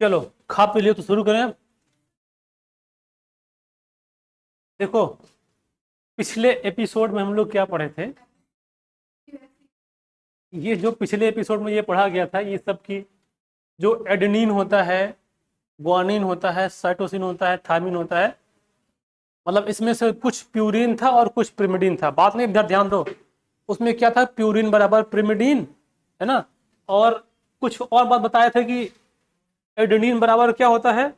चलो खा पी लियो तो शुरू करें। देखो, पिछले एपिसोड में हम लोग क्या पढ़े थे। ये जो पिछले एपिसोड में ये पढ़ा गया था, ये सब की जो एडेनिन होता है, ग्वानिन होता है, साइटोसिन होता है, थायमिन होता है, मतलब इसमें से कुछ प्यूरिन था और कुछ प्रिमिडिन था। बात नहीं, इधर ध्यान दो। उसमें क्या था, प्यूरिन बराबर प्रिमिडिन, है ना। और कुछ और बात बताए थे कि एडेनिन बराबर क्या होता है।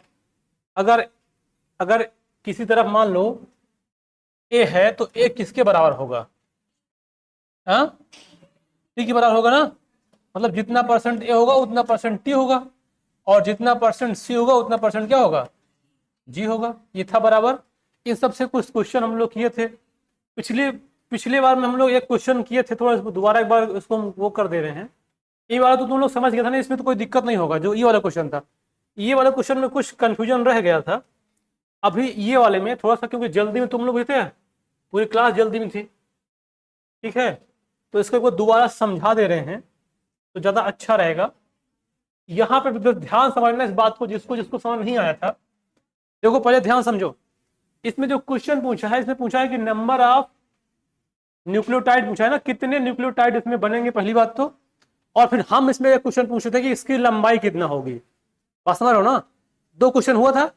अगर अगर किसी तरफ मान लो ए है तो ए किसके बराबर होगा? हाँ, टी के बराबर होगा ना। मतलब जितना परसेंट ए होगा उतना परसेंट टी होगा, और जितना परसेंट सी होगा उतना परसेंट क्या होगा, जी होगा। ये था बराबर। इन सब से कुछ क्वेश्चन हम लोग किए थे पिछले पिछले बार में। हम लोग एक क्वेश्चन किए थे, थोड़ा दोबारा एक बार इसको हम वो कर दे रहे हैं। ये वाला तो तुम लोग समझ गए था ना, इसमें तो कोई दिक्कत नहीं होगा। जो ये वाला क्वेश्चन था, ये वाला क्वेश्चन में कुछ कंफ्यूजन रह गया था। अभी ये वाले में थोड़ा सा, क्योंकि जल्दी में तुम लोग थे, पूरी क्लास जल्दी में थी, ठीक है, तो इसको एक बार दोबारा समझा दे रहे हैं तो ज़्यादा अच्छा रहेगा। यहाँ पे भी ध्यान समझना इस बात को, जिसको जिसको समझ नहीं आया था। देखो पहले ध्यान समझो। इसमें जो क्वेश्चन पूछा है, इसमें पूछा है कि नंबर ऑफ न्यूक्लियोटाइड पूछा है ना, कितने न्यूक्लियोटाइड इसमें बनेंगे, पहली बात तो। और फिर हम इसमें एक क्वेश्चन पूछे थे कि इसकी लंबाई कितना होगी। बात समझ रहे हो ना। दो क्वेश्चन हुआ था।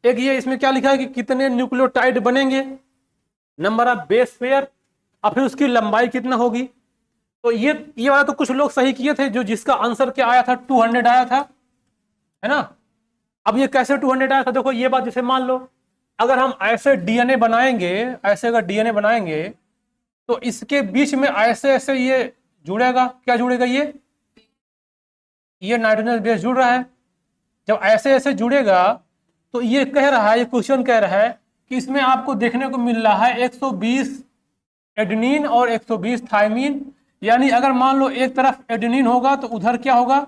एक ये इसमें क्या लिखा है कि कितने न्यूक्लियोटाइड बनेंगे, नंबर ऑफ बेस पेयर, और फिर उसकी लंबाई कितना होगी। तो ये वाला तो कुछ लोग सही किए थे, जो जिसका आंसर क्या आया था, 200 आया था, है ना। अब ये कैसे 200 आया था, देखो ये बात। जैसे मान लो अगर हम ऐसे डीएनए बनाएंगे, ऐसे अगर डीएनए बनाएंगे तो इसके बीच में ऐसे ऐसे ये जुड़ेगा। क्या जुड़ेगा? ये नाइट्रोजन बेस जुड़ रहा है। जब ऐसे ऐसे जुड़ेगा तो ये कह रहा है, ये क्वेश्चन कह रहा है कि इसमें आपको देखने को मिल रहा है 120 एडेनिन और 120 थायमिन। यानी अगर मान लो एक तरफ एडेनिन होगा तो उधर क्या होगा,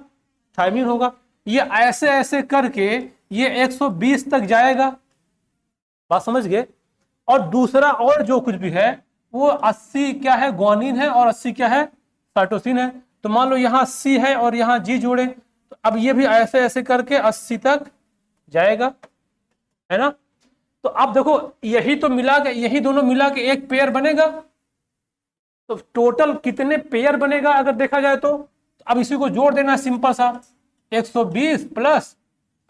थायमिन होगा। ये ऐसे ऐसे करके ये 120 तक जाएगा। बात समझ गए। और दूसरा और जो कुछ भी है वो 80 क्या है, ग्वानिन है, और 80 क्या है, साइटोसिन है। तो मान लो यहाँ सी है और यहाँ जी जोड़े, तो अब ये भी ऐसे ऐसे करके 80 तक जाएगा, है ना। तो अब देखो, यही तो मिला के, यही दोनों मिला के एक पेयर बनेगा। तो टोटल कितने पेयर बनेगा अगर देखा जाए तो अब इसी को जोड़ देना सिंपल सा। 120 प्लस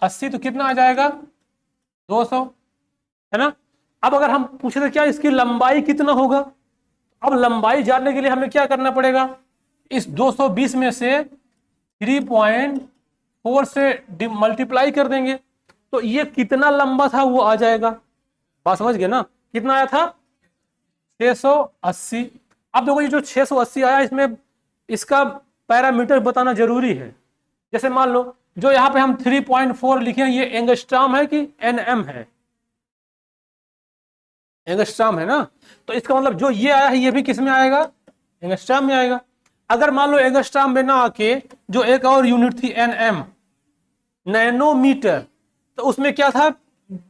80 तो कितना आ जाएगा, 200, है ना। अब अगर हम पूछे थे क्या इसकी लंबाई कितना होगा, अब लंबाई जानने के लिए हमें क्या करना पड़ेगा, इस 220 में से 3.4 से मल्टीप्लाई कर देंगे तो ये कितना लंबा था वो आ जाएगा। बात समझ गए ना। कितना आया था, 680। अब देखो ये जो 680 आया, इसमें इसका पैरामीटर बताना जरूरी है। जैसे मान लो जो यहाँ पे हम 3.4 लिखे हैं, ये एंगस्ट्राम है कि एनएम है, एंगस्ट्राम है ना। तो इसका मतलब जो ये आया है ये भी किस में आएगा, एंगस्ट्राम में आएगा। अगर मान लो एंगस्ट्राम में ना आके जो एक और यूनिट थी एनएम, नैनोमीटर, तो उसमें क्या था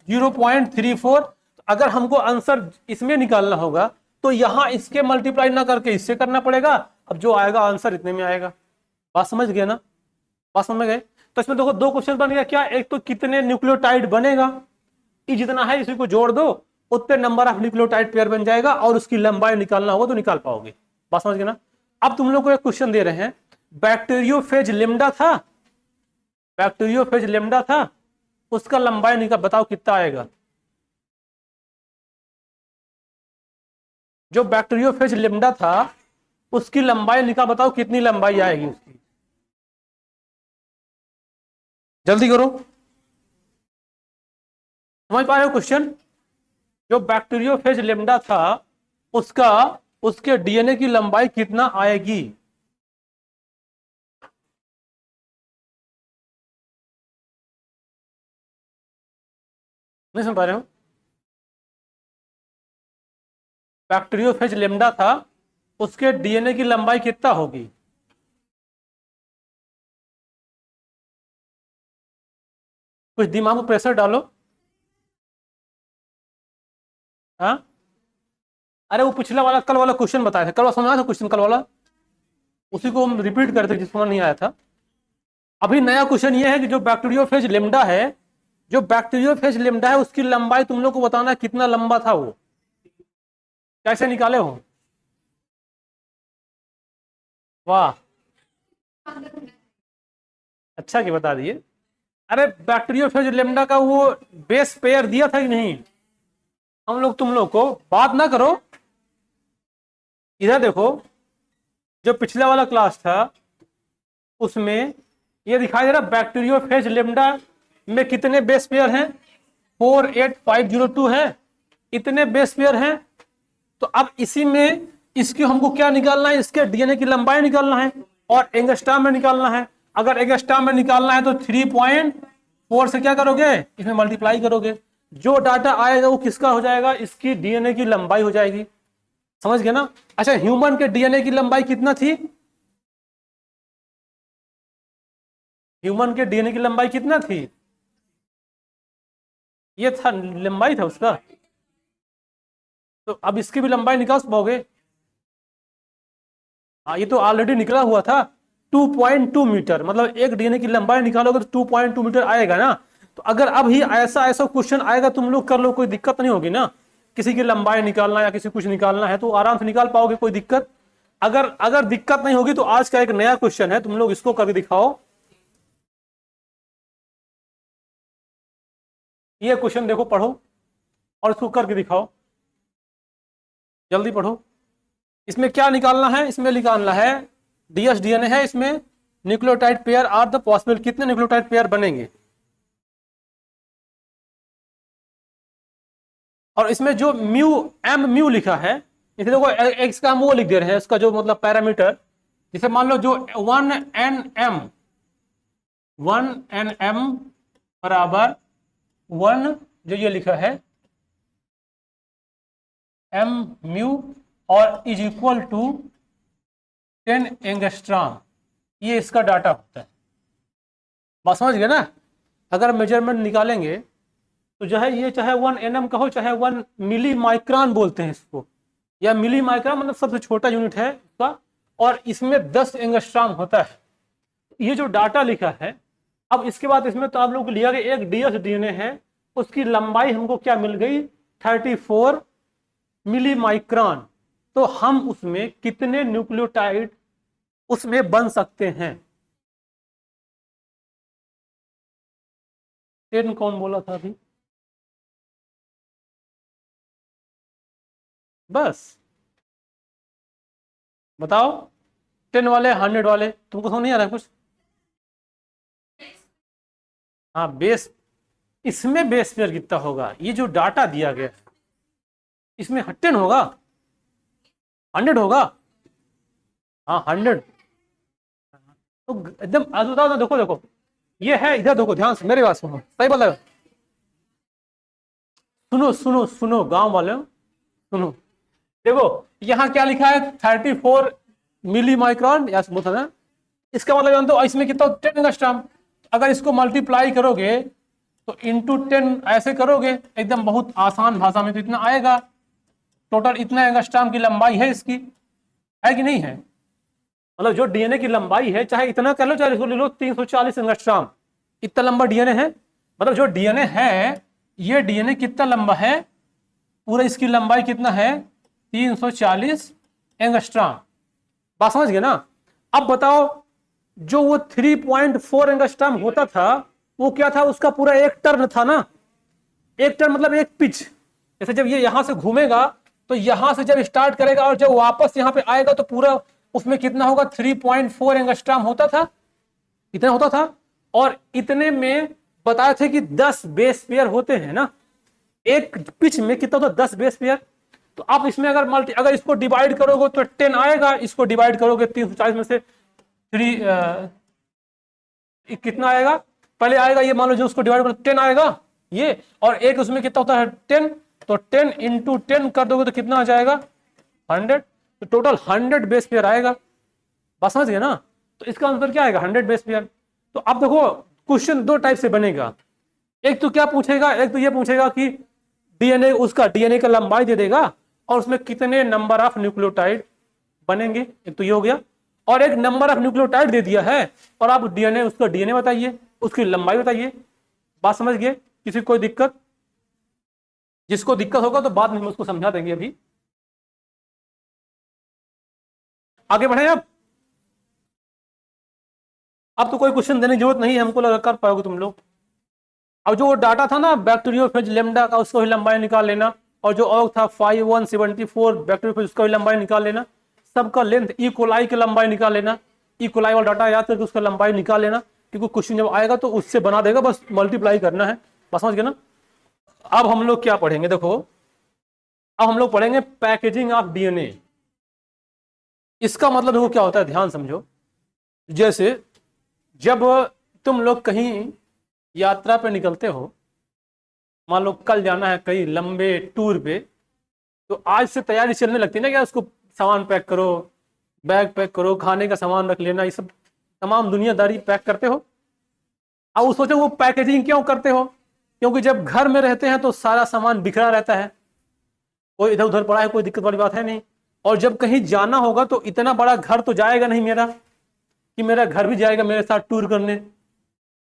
0.34। तो अगर हमको आंसर इसमें निकालना होगा तो यहां इसके मल्टीप्लाई ना करके इससे करना पड़ेगा। अब जो आएगा आंसर इतने में आएगा। बात समझ गए ना, बात समझ गए। तो इसमें देखो दो क्वेश्चन बन गया क्या, एक तो कितने न्यूक्लियोटाइड बनेगा, ये जितना है इसी को जोड़ दो, उतने नंबर ऑफ न्यूक्लियोटाइड पेयर बन जाएगा, और उसकी लंबाई निकालना होगा तो निकाल पाओगे। बात समझ गए ना। अब तुम लोग को एक क्वेश्चन दे रहे हैं, बैक्टीरियोफेज लेमडा था, बैक्टीरियोफेज लेमडा था, उसका लंबाई निकाल, बताओ कितना आएगा। जो बैक्टीरियोफेज लेमडा था उसकी लंबाई निकाल, बताओ कितनी लंबाई आएगी उसकी, जल्दी करो। समझ पा रहे हो क्वेश्चन। जो बैक्टीरियोफेज लेमडा था उसका, उसके डीएनए की लंबाई कितना आएगी। नहीं समझ पा रहे हो। बैक्टीरियोफेज लेमडा था, उसके डीएनए की लंबाई कितना होगी। कुछ दिमाग में प्रेशर डालो। हाँ, अरे वो पिछला वाला कल वाला क्वेश्चन बताया था, कल वाला समझा था क्वेश्चन कल वाला, उसी को हम रिपीट करते जिसको नहीं आया था। अभी नया क्वेश्चन ये है कि जो बैक्टीरियोफेज लेमडा है, जो बैक्टीरियोफेज लेमडा है उसकी लंबाई तुम लोग को बताना है कितना लंबा था वो, कैसे निकाले हो? वाह, अच्छा कि बता दिए। अरे बैक्टीरियोफेज लेमडा का वो बेस पेयर दिया था कि नहीं हम लोग तुम लोग को? बात ना करो, इधर देखो, जो पिछला वाला क्लास था उसमें ये दिखाई दे रहा बैक्टीरियोफेज लेमडा में कितने बेस पेयर हैं, 48502 है, इतने बेस पेयर हैं। तो अब इसी में इसकी हमको क्या निकालना है, इसके डीएनए की लंबाई निकालना है और एंगस्ट्रॉम में निकालना है। अगर एंगस्ट्रॉम में निकालना है तो 3.4 से क्या करोगे, इसमें मल्टीप्लाई करोगे, जो डाटा आएगा वो किसका हो जाएगा, इसकी डीएनए की लंबाई हो जाएगी। समझ गए ना? अच्छा, ह्यूमन के डीएनए की लंबाई कितना थी? ह्यूमन के डीएनए की लंबाई कितना थी? ये था, लंबाई था उसका। तो अब इसकी भी लंबाई निकाल पाओगे? हाँ, ये तो ऑलरेडी निकला हुआ था 2.2 मीटर, मतलब एक डीएनए की लंबाई निकालोगे तो 2.2 मीटर आएगा ना। तो अगर अब ही ऐसा ऐसा क्वेश्चन आएगा तुम लोग कर लो, कोई दिक्कत नहीं होगी ना। किसी की लंबाई निकालना या किसी कुछ निकालना है तो आराम से निकाल पाओगे, कोई दिक्कत। अगर अगर दिक्कत नहीं होगी तो आज का एक नया क्वेश्चन है, तुम लोग इसको करके दिखाओ। ये क्वेश्चन देखो, पढ़ो और इसको करके दिखाओ, जल्दी पढ़ो। इसमें क्या निकालना है? इसमें निकालना है डीएस डीएनए है, इसमें nucleotide pair are the possible, कितने न्यूक्लियोटाइड पेयर बनेंगे। और इसमें जो म्यू एम म्यू लिखा है, इसे देखो एक्स का हम वो लिख दे रहे हैं, इसका जो मतलब पैरामीटर, जैसे मान लो जो 1 एन एम बराबर 1, जो ये लिखा है एम म्यू और इज इक्वल टू 10 एंगस्ट्रॉम, ये इसका डाटा होता है। बात समझ गए ना? अगर मेजरमेंट निकालेंगे तो जो है ये चाहे 1 nm का हो चाहे 1 मिली माइक्रोन बोलते हैं इसको, या मिली माइक्रोन मतलब सबसे छोटा यूनिट है इसका, और इसमें 10 एंगस्ट्रॉम होता है। ये जो डाटा लिखा है, अब इसके बाद इसमें तो आप लोग को लिया गया एक डीएस डीएनए है, उसकी लंबाई हमको क्या मिल गई, 34 मिली माइक्रोन। तो हम उसमें कितने न्यूक्लियोटाइड उसमें बन सकते हैं? 10 कौन बोला था अभी? बस बताओ, 10 वाले 100 वाले, तुमको समझ नहीं आ रहा कुछ? हाँ, बेस, इसमें बेस पेयर कितना होगा, ये जो डाटा दिया गया इसमें 10 होगा, 100 होगा। हाँ 100, तो एकदम बताओ ना, देखो देखो ये है, इधर देखो ध्यान से, मेरी बात सुनो, सही बोला, सुनो सुनो सुनो गांव वाले सुनो, देखो यहाँ क्या लिखा है 34 मिली माइक्रोन, या बोलता ना, इसका मतलब जानते हो इसमें कितना 10 एंगस्ट्रॉम। अगर इसको मल्टीप्लाई करोगे तो इंटू 10 ऐसे करोगे, एकदम बहुत आसान भाषा में तो इतना आएगा, टोटल इतना एंगस्ट्रॉम की लंबाई है इसकी, है कि नहीं है? मतलब जो डीएनए की लंबाई है, चाहे इतना कर लो चाहे इसको ले लो 340 एंगस्ट्रॉम, इतना लंबा डीएनए है। मतलब जो डीएनए है, ये डीएनए कितना लंबा है, पूरा इसकी लंबाई कितना है, 340 एंगस्ट्रॉम। बात समझ गए ना? अब बताओ, जो वो 3.4 एंगस्ट्रॉम होता था वो क्या था, उसका पूरा एक टर्न था ना, एक टर्न मतलब एक पिच। जैसे जब ये यहां से घूमेगा तो यहां से जब स्टार्ट करेगा और जब वापस यहां पे आएगा तो पूरा उसमें कितना होगा, 3.4 एंगस्ट्रॉम होता था, इतना होता था। और इतने में बताए थे कि 10 बेस पेयर होते हैं ना, एक पिच में कितना होता, 10 बेस पेयर। तो आप इसमें अगर इसको डिवाइड करोगे तो 10 आएगा, इसको डिवाइड करोगे 340 में से 3 कितना आएगा, पहले आएगा ये, मान लो जो उसको डिवाइड करो 10 आएगा ये, और एक उसमें कितना होता है 10, तो 10 इंटू 10 कर दोगे तो कितना आ जाएगा 100, तो टोटल 100 बेस पेयर आएगा। बात समझ गए ना? तो इसका आंसर क्या आएगा, 100 बेस पेयर। तो अब देखो क्वेश्चन दो टाइप से बनेगा, एक तो क्या पूछेगा, एक तो ये पूछेगा कि डीएनए, उसका डीएनए का लंबाई दे देगा और उसमें कितने नंबर ऑफ न्यूक्लियोटाइड बनेंगे, एक तो ये हो गया। और एक नंबर ऑफ न्यूक्लियोटाइड दे दिया है, और आप डीएनए, उसका डीएनए बताइए, उसकी लंबाई बताइए। बात समझ गए? किसी कोई दिक्कत? जिसको दिक्कत होगा तो बाद में हम उसको समझा देंगे। अभी आगे बढ़े। अब तो कोई क्वेश्चन देने की जरूरत नहीं है, हमको लगा कर पाओगे तुम लोग। अब जो डाटा था ना बैक्टीरियोफेज लेमडा का, उसको भी लंबाई निकाल लेना, और जो और था 5174 बैक्टीरियोफेज, उसका भी लंबाई निकाल लेना। सबका लेंथ, ई कोलाई की लंबाई निकाल लेना, ई कोलाई वाला डाटा याद करके उसका लंबाई निकाल लेना, क्योंकि क्वेश्चन जब आएगा तो उससे बना देगा, बस मल्टीप्लाई करना है। बस समझ गए ना? अब हम लोग क्या पढ़ेंगे, देखो अब हम लोग पढ़ेंगे पैकेजिंग ऑफ डीएनए। इसका मतलब देखो क्या होता है, ध्यान समझो। जैसे जब तुम लोग कहीं यात्रा पे निकलते हो, मान लो कल जाना है कहीं लंबे टूर पे, तो आज से तैयारी चलने लगती है ना, क्या उसको सामान पैक करो, बैग पैक करो, खाने का सामान रख लेना, ये सब तमाम दुनियादारी पैक करते हो। अब सोचो वो पैकेजिंग क्यों करते हो? क्योंकि जब घर में रहते हैं तो सारा सामान बिखरा रहता है, कोई इधर उधर पड़ा है, कोई दिक्कत वाली बात है नहीं। और जब कहीं जाना होगा तो इतना बड़ा घर तो जाएगा नहीं मेरा, कि मेरा घर भी जाएगा मेरे साथ टूर करने।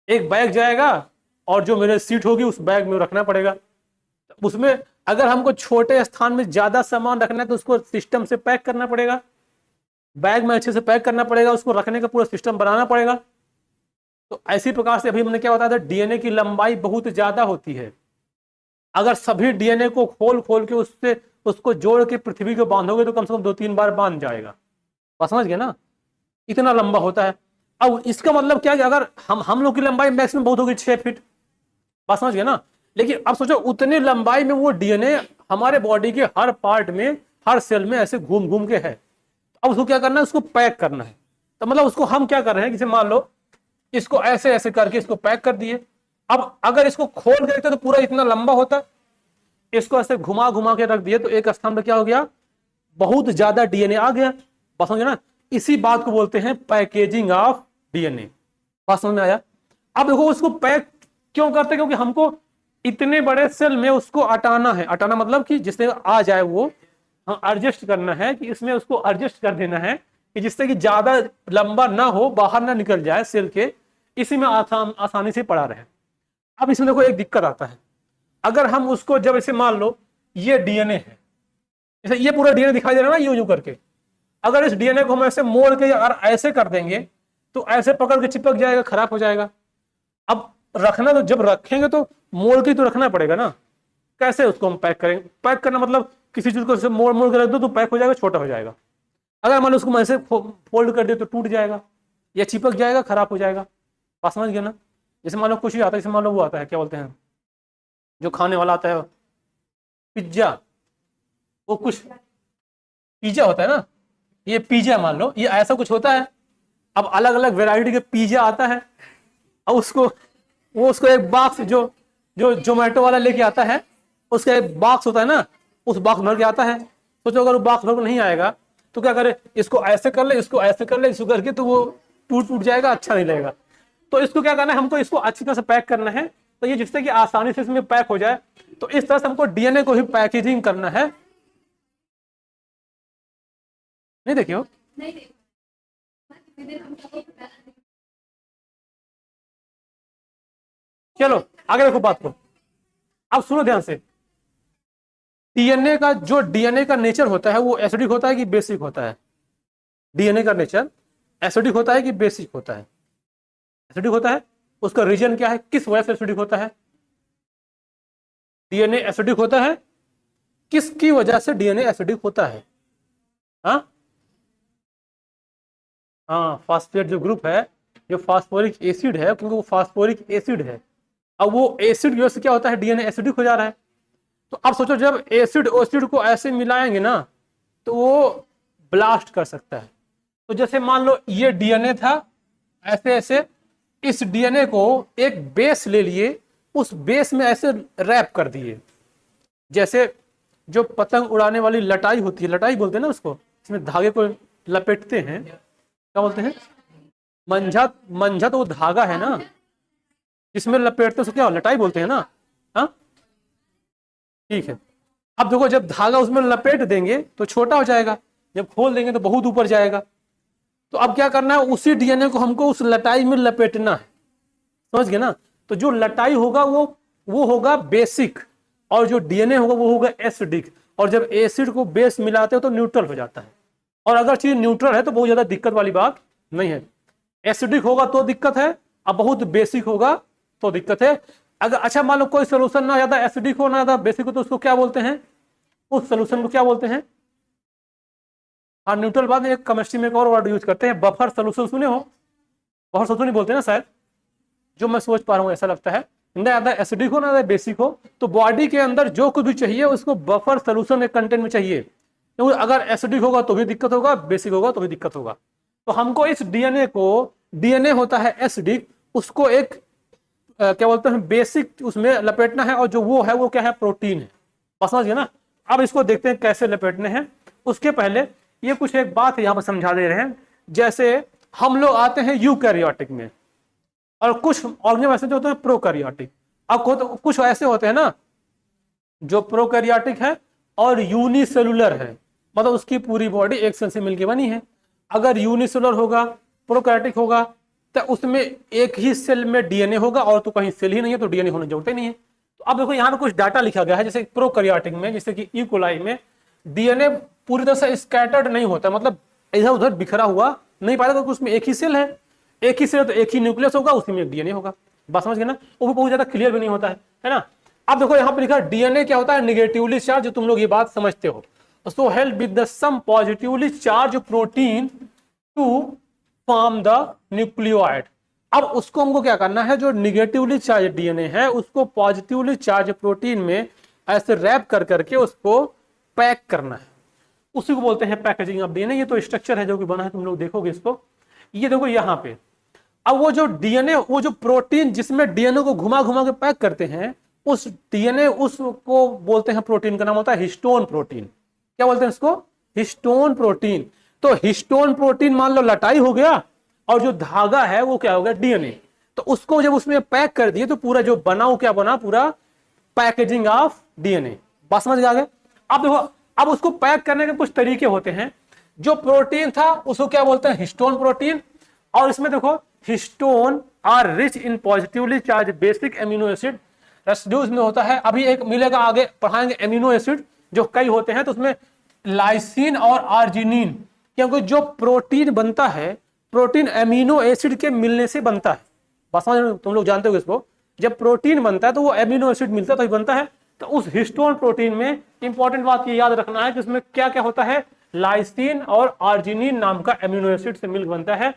एक बैग जाएगा और जो मेरे सीट होगी उस बैग में रखना पड़ेगा। उसमें अगर हमको छोटे स्थान में ज्यादा सामान रखना है तो उसको सिस्टम से पैक करना पड़ेगा, बैग में अच्छे से पैक करना पड़ेगा, उसको रखने का पूरा सिस्टम बनाना पड़ेगा। तो ऐसी प्रकार से अभी हमने क्या बताया था, डीएनए की लंबाई बहुत ज्यादा होती है। अगर सभी डीएनए को खोल खोल के उससे उसको जोड़ के पृथ्वी को बांधोगे तो कम से कम 2-3 बार बांध जाएगा। बस समझ गए ना? इतना लंबा होता है। अब इसका मतलब क्या कि अगर हम लोग की लंबाई मैक्सिमम बहुत होगी 6 फीट। बात समझ गए ना? लेकिन अब सोचो उतने लंबाई में वो डीएनए हमारे बॉडी के हर पार्ट में, हर सेल में ऐसे घूम घूम के है। अब उसको क्या करना है, उसको पैक करना है। तो मतलब उसको हम क्या कर रहे हैं, जैसे मान लो इसको ऐसे ऐसे करके इसको पैक कर दिए। अब अगर इसको खोल के देखते तो पूरा इतना लंबा होता है, इसको ऐसे घुमा घुमा के रख दिए तो एक स्थान पर क्या हो गया, बहुत ज्यादा डीएनए आ गया। बात समझ ना? इसी बात को बोलते हैं पैकेजिंग ऑफ डीएनए। बात समझ में आया? अब देखो उसको पैक क्यों करते हैं, क्योंकि हमको इतने बड़े सेल में उसको हटाना है। हटाना मतलब कि जिससे आ जाए वो, हम एडजस्ट करना है कि इसमें उसको एडजस्ट कर देना है कि जिससे कि ज्यादा लंबा ना हो, बाहर ना निकल जाए सेल के, इसी में आसानी से पड़ा रहे। अब इसमें देखो एक दिक्कत आता है, अगर हम उसको जब ऐसे मान लो ये डीएनए है, जैसे ये पूरा डीएनए दिखाई दे रहा है ना, यूं यूं करके, अगर इस डीएनए को हम ऐसे मोड़ के और ऐसे कर देंगे तो ऐसे पकड़ के चिपक जाएगा, खराब हो जाएगा। अब रखना तो जब रखेंगे तो मोड़ के तो रखना पड़ेगा ना। कैसे उसको हम पैक करेंगे? पैक करना मतलब किसी चीज को मोड़ मोड़ के रख दो तो पैक हो जाएगा, छोटा हो जाएगा। अगर मान लो उसको ऐसे फोल्ड कर दे तो टूट जाएगा या चिपक जाएगा, खराब हो जाएगा। बात समझ गया ना? जैसे मान लो कुछ ही आता है, जैसे मान लो वो आता है, क्या बोलते हैं जो खाने वाला आता है, पिज्जा, वो कुछ पिज्जा होता है ना, ये पिज्जा मान लो ये ऐसा कुछ होता है। अब अलग अलग वैरायटी के पिज्जा आता है, अब उसको एक बॉक्स जो जो जोमेटो वाला लेके आता है, उसका एक बॉक्स होता है ना, उस बॉक्स भर के आता है। सोचो अगर वो बॉक्स भर के नहीं आएगा तो क्या करे, इसको ऐसे कर ले, इसको ऐसे कर ले, इसको करके तो वो टूट टूट जाएगा, अच्छा नहीं लगेगा। तो इसको क्या करना है, हमको इसको अच्छी तरह से पैक करना है, तो ये जिससे कि आसानी से इसमें पैक हो जाए। तो इस तरह से हमको डीएनए को ही पैकेजिंग करना है। नहीं देखियो, चलो आगे देखो बात को। अब सुनो ध्यान से, डीएनए का नेचर होता है वो एसिडिक होता है कि बेसिक होता है? डीएनए का नेचर एसिडिक होता है कि बेसिक होता है? एसिडिक होता है। उसका रीजन क्या है, किस वजह से एसिडिक होता है? डीएनए एसिडिक होता है, किसकी वजह से डीएनए एसिडिक होता है? हाँ हाँ, फास्फेट जो ग्रुप है, जो फास्फोरिक एसिड है, क्योंकि वो फास्फोरिक एसिड है। अब वो एसिड की वजह से क्या होता है, डीएनए एसिडिक हो जा रहा है। तो अब सोचो जब एसिड एसिड को ऐसे मिलाएंगे ना तो वो ब्लास्ट कर सकता है। तो जैसे मान लो ये डीएनए था, ऐसे ऐसे इस डीएनए को एक बेस ले लिए, उस बेस में ऐसे रैप कर दिए। जैसे जो पतंग उड़ाने वाली लटाई होती है, लटाई बोलते हैं ना उसको, इसमें धागे को लपेटते हैं, क्या बोलते हैं? मंझा। मंझा तो वो धागा है ना जिसमें लपेटते हैं, उसको क्या लटाई बोलते हैं ना। हाँ ठीक है। अब देखो जब धागा उसमें लपेट देंगे तो छोटा हो जाएगा, जब खोल देंगे तो बहुत ऊपर जाएगा। तो अब क्या करना है, उसी डीएनए को हमको उस लटाई में लपेटना है, समझ गए ना। तो जो लटाई होगा वो होगा बेसिक, और जो डीएनए होगा वो होगा एसिडिक, और जब एसिड को बेस मिलाते हो तो न्यूट्रल हो जाता है। और अगर चीज न्यूट्रल है तो बहुत ज्यादा दिक्कत वाली बात नहीं है। एसिडिक होगा तो दिक्कत है, अब बहुत बेसिक होगा तो दिक्कत है। अगर अच्छा मान लो कोई सोल्यूशन ना ज्यादा एसिडिक हो ना ज्यादा बेसिक हो, तो उसको क्या बोलते हैं, उस सोल्यूशन को क्या बोलते हैं। हाँ, न्यूट्रल बाद में एक केमिस्ट्री में एक और वर्ड यूज करते हैं, बफर सोल्यूशन, सुने हो, बफर सोल्यूशन नहीं बोलते ना शायद, जो मैं सोच पा रहा हूँ ऐसा लगता है। ना ज्यादा एसिडिक हो ना ज्यादा बेसिक हो, तो बॉडी के अंदर जो कुछ भी चाहिए उसको बफर सोल्यूशन के कंटेंट में चाहिए, क्योंकि अगर एसिडिक होगा तो भी दिक्कत होगा, बेसिक होगा तो भी दिक्कत होगा। तो हमको इस डीएनए को, डीएनए होता है एसिडिक, उसको एक क्या बोलते हैं बेसिक उसमें लपेटना है, और जो वो है वो क्या है, प्रोटीन है। बस समझ गए ना। अब इसको देखते हैं कैसे लपेटने हैं। उसके पहले ये कुछ एक बात है यहाँ पर समझा दे रहे हैं। जैसे हम लोग आते हैं यूकैरियोटिक में, और कुछ ऑर्गेनिज्म ऐसे जो होते हैं प्रोकैरियोटिक। अब कुछ ऐसे होते हैं ना जो प्रोकैरियोटिक है और यूनिसेलुलर है, मतलब उसकी पूरी बॉडी एक सेल से मिलकर बनी है। अगर यूनिसेलुलर होगा, प्रोकैरियोटिक होगा, तो उसमें एक ही सेल में डीएनए होगा, और तो कहीं सेल ही नहीं है तो डीएनए होने की जरूरत ही नहीं है। तो अब देखो यहाँ पे कुछ डाटा लिखा गया है, जैसे प्रोकैरियोटिक में, जैसे कि ई कोलाई में डीएनए पूरी तरह से स्कैटर्ड नहीं होता, मतलब इधर उधर बिखरा हुआ नहीं पाएगा, क्योंकि उसमें एक ही सेल है, एक ही सेल तो एक ही न्यूक्लियस होगा, उसी में एक डीएनए होगा। बात समझ गए ना। वो भी बहुत ज्यादा क्लियर भी नहीं होता है ना। अब देखो यहाँ पे लिखा डीएनए क्या होता है, निगेटिवली चार्ज, जो तुम लोग ये बात समझते हो। So help with the some positively charge protein to form the nucleoid. अब उसको हमको क्या करना है, जो निगेटिवली चार्ज डीएनए है उसको पॉजिटिवली चार्ज प्रोटीन में ऐसे रैप कर करके उसको पैक करना है, उसी को बोलते हैं पैकेजिंग ऑफ डीएनए। ये तो स्ट्रक्चर है जो कि बना है, तुम लोग देखोगे इसको, ये देखो यहाँ पे। अब वो जो डीएनए, वो जो प्रोटीन जिसमें डीएनए को घुमा घुमा के पैक करते हैं, उस डीएनए उसको बोलते हैं, प्रोटीन का नाम होता है हिस्टोन प्रोटीन। क्या बोलते हैं इसको, हिस्टोन प्रोटीन। तो हिस्टोन प्रोटीन मान लो लटाई हो गया, और जो धागा है वो क्या हो गया, डीएनए। तो उसको जब उसमें पैक कर दिए तो पूरा जो बना वो क्या बना, पूरा पैकेजिंग ऑफ डीएनए। बात समझ आ गए। अब देखो, अब उसको पैक करने के कुछ तरीके होते हैं। जो प्रोटीन था उसको क्या बोलते हैं, हिस्टोन प्रोटीन। और इसमें देखो, histone are rich in positively charge basic amino acid residues में होता है। अभी एक मिलेगा, आगे पढ़ाएंगे एमिनो एसिड जो कई होते हैं, तो उसमें लाइसिन और आर्जिनिन, क्योंकि जो प्रोटीन बनता है, प्रोटीन एमिनो एसिड के मिलने से बनता है। बस समझ, तुम लोग जानते हो इसको, जब प्रोटीन बनता है तो वो एमिनो एसिड मिलता है तो ही बनता है। तो उस हिस्टोन प्रोटीन में इंपॉर्टेंट बात ये याद रखना है कि उसमें क्या क्या होता है, लाइसिन और आर्जिनिन नाम का एमिनो एसिड से मिलकर बनता है।